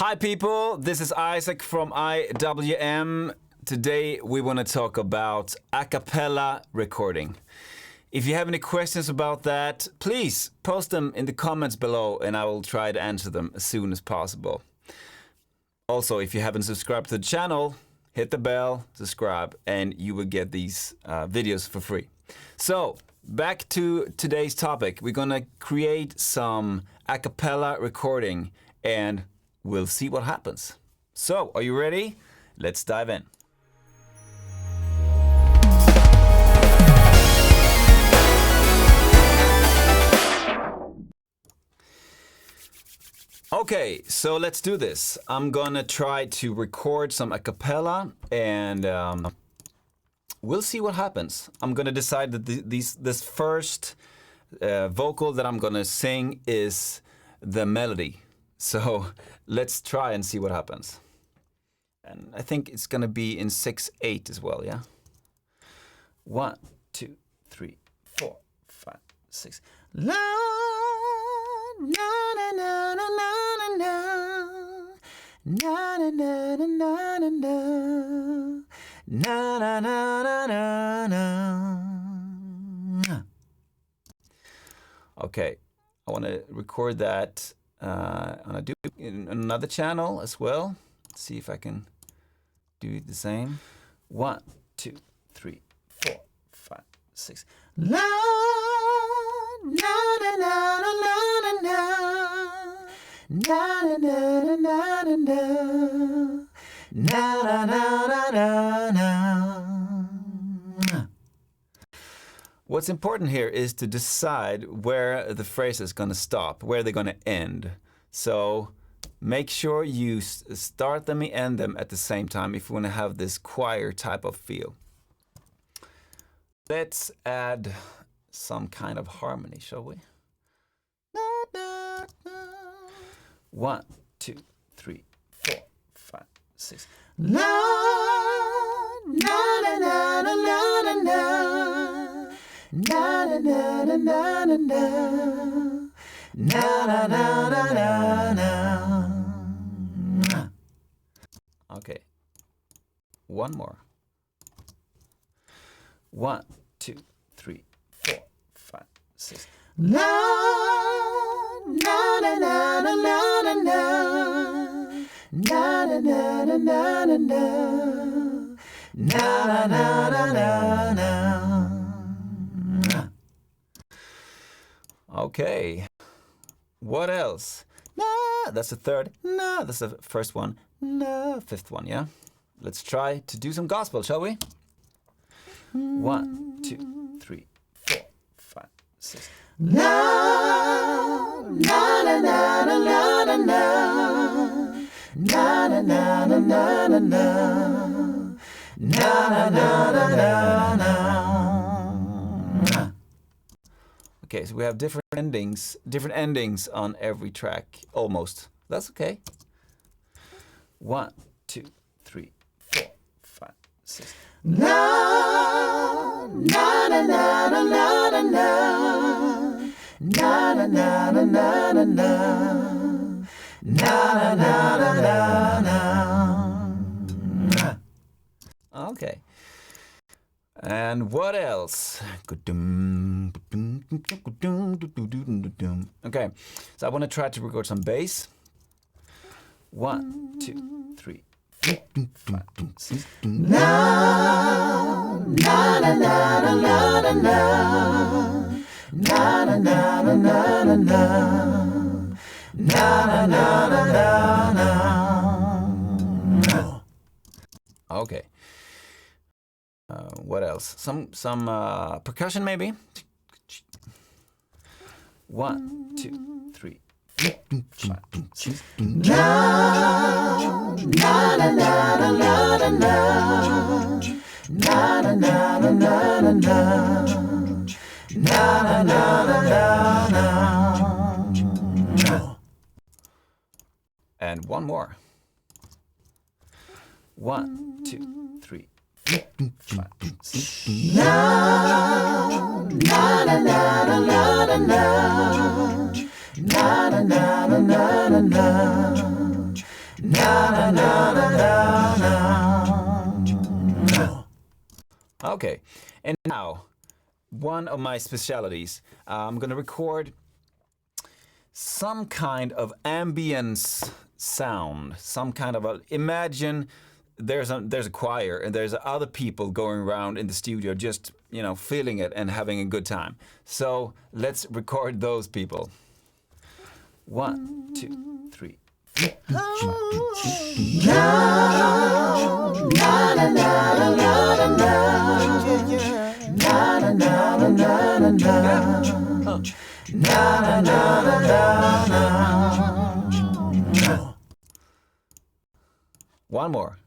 Hi people, this is Isaac from IWM. Today we want to talk about acapella recording. If you have any questions about that, please post them in the comments below and I will try to answer them as soon as possible. Also, if you haven't subscribed to the channel, hit the bell, subscribe, and you will get these videos for free. So, back to today's topic. We're gonna create some acapella recording and we'll see what happens. So, are you ready? Let's dive in. Okay, so let's do this. I'm gonna try to record some acapella and we'll see what happens. I'm gonna decide that this first vocal that I'm gonna sing is the melody. So let's try and see what happens. And I think it's gonna be in 6/8 as well, yeah? 1, 2, 3, 4, 5, 6. La, na, na, na, na, na, na, na, na, na, na, na, na, na, na, na, na, na. Okay, I want to record that. I'm gonna do it in another channel as well. See if I can do the same. 1, 2, 3, 4, 5, 6. La, na, na, na, na, na, na, na, na, na, na, na, na, na, na, na, na. What's important here is to decide where the phrase is going to stop, where they're going to end. So make sure you start them and end them at the same time if you want to have this choir type of feel. Let's add some kind of harmony, shall we? 1, 2, 3, 4, 5, 6. La, na, na, na, na, na, na, na. Na na na na na na na na na na na na. Okay, one more. 1, 2, 3, 4, 5, 6. La na na na na na na na na na na na na na na na na. Okay, what else? Na, that's the third. Na, that's the first one. Na, fifth one, yeah? Let's try to do some gospel, shall we? 1, 2, 3, 4, 5, 6. Na, na, na, na, na, na, na, na, na, na, na, na, na, na, na, na, na. Okay, so we have different endings on every track, almost. That's okay. 1, 2, 3, 4, 5, 6. Na na na na na na na na na na na na na na na na. Okay. And what else? Okay, so I want to try to record some bass. 1, 2, 3, 4, 5, 6. Na na na na na na na na na na na na na na. Okay. What else? Some percussion maybe. 1, 2, 3, 4, 5, 6. Na na na na na na na na na na na na. And one more. 1, 2, 3. Na na na na na na na na na na na na na Okay, and now one of my specialities. I'm gonna record some kind of ambience sound, some kind of imagine there's a choir and there's other people going around in the studio just, feeling it and having a good time. So let's record those people. 1, 2, 3. One more.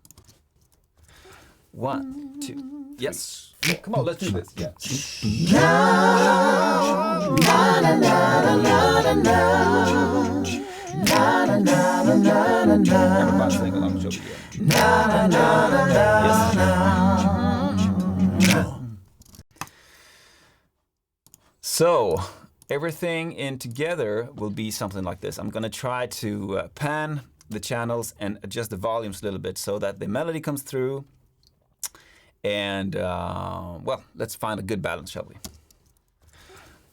1, 2. Yes. Come on, let's do this. Yeah. Everybody sing along, Joey. Yes. So everything in together will be something like this. I'm gonna try to pan the channels and adjust the volumes a little bit so that the melody comes through. And well, let's find a good balance, shall we?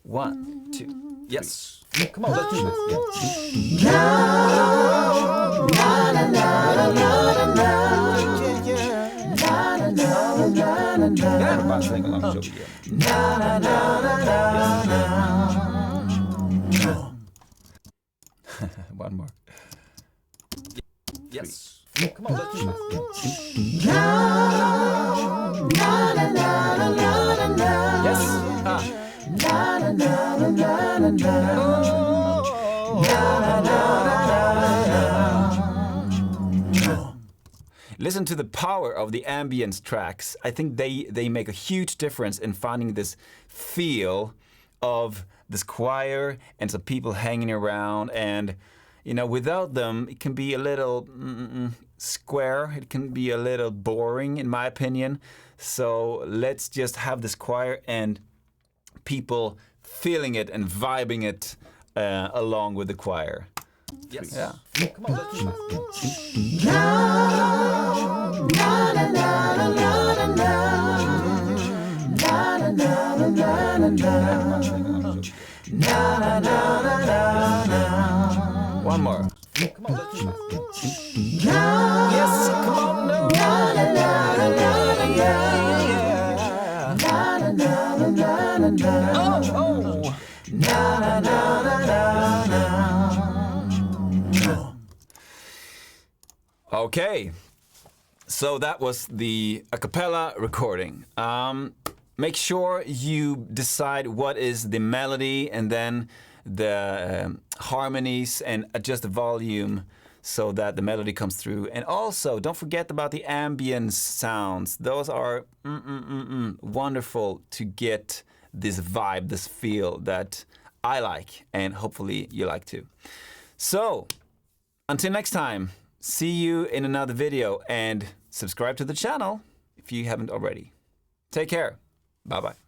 1, 2, yes. Come on, let's do this. Everybody sing along, Joey. One more. Yes. Come on, let's do this. Yes. Listen to the power of the ambience tracks. I think they make a huge difference in finding this feel of this choir and some people hanging around. And without them, it can be a little square. It can be a little boring, in my opinion. So let's just have this choir and people feeling it and vibing it along with the choir. Yes. Yeah. Come on, let's do One more. Come on, let's do Yes, come on, no. Okay, so that was the a cappella recording. Make sure you decide what is the melody and then the harmonies and adjust the volume so that the melody comes through. And also, don't forget about the ambience sounds. Those are wonderful to get this vibe, this feel that I like, and hopefully you like too. So, until next time, see you in another video and subscribe to the channel if you haven't already. Take care. Bye-bye.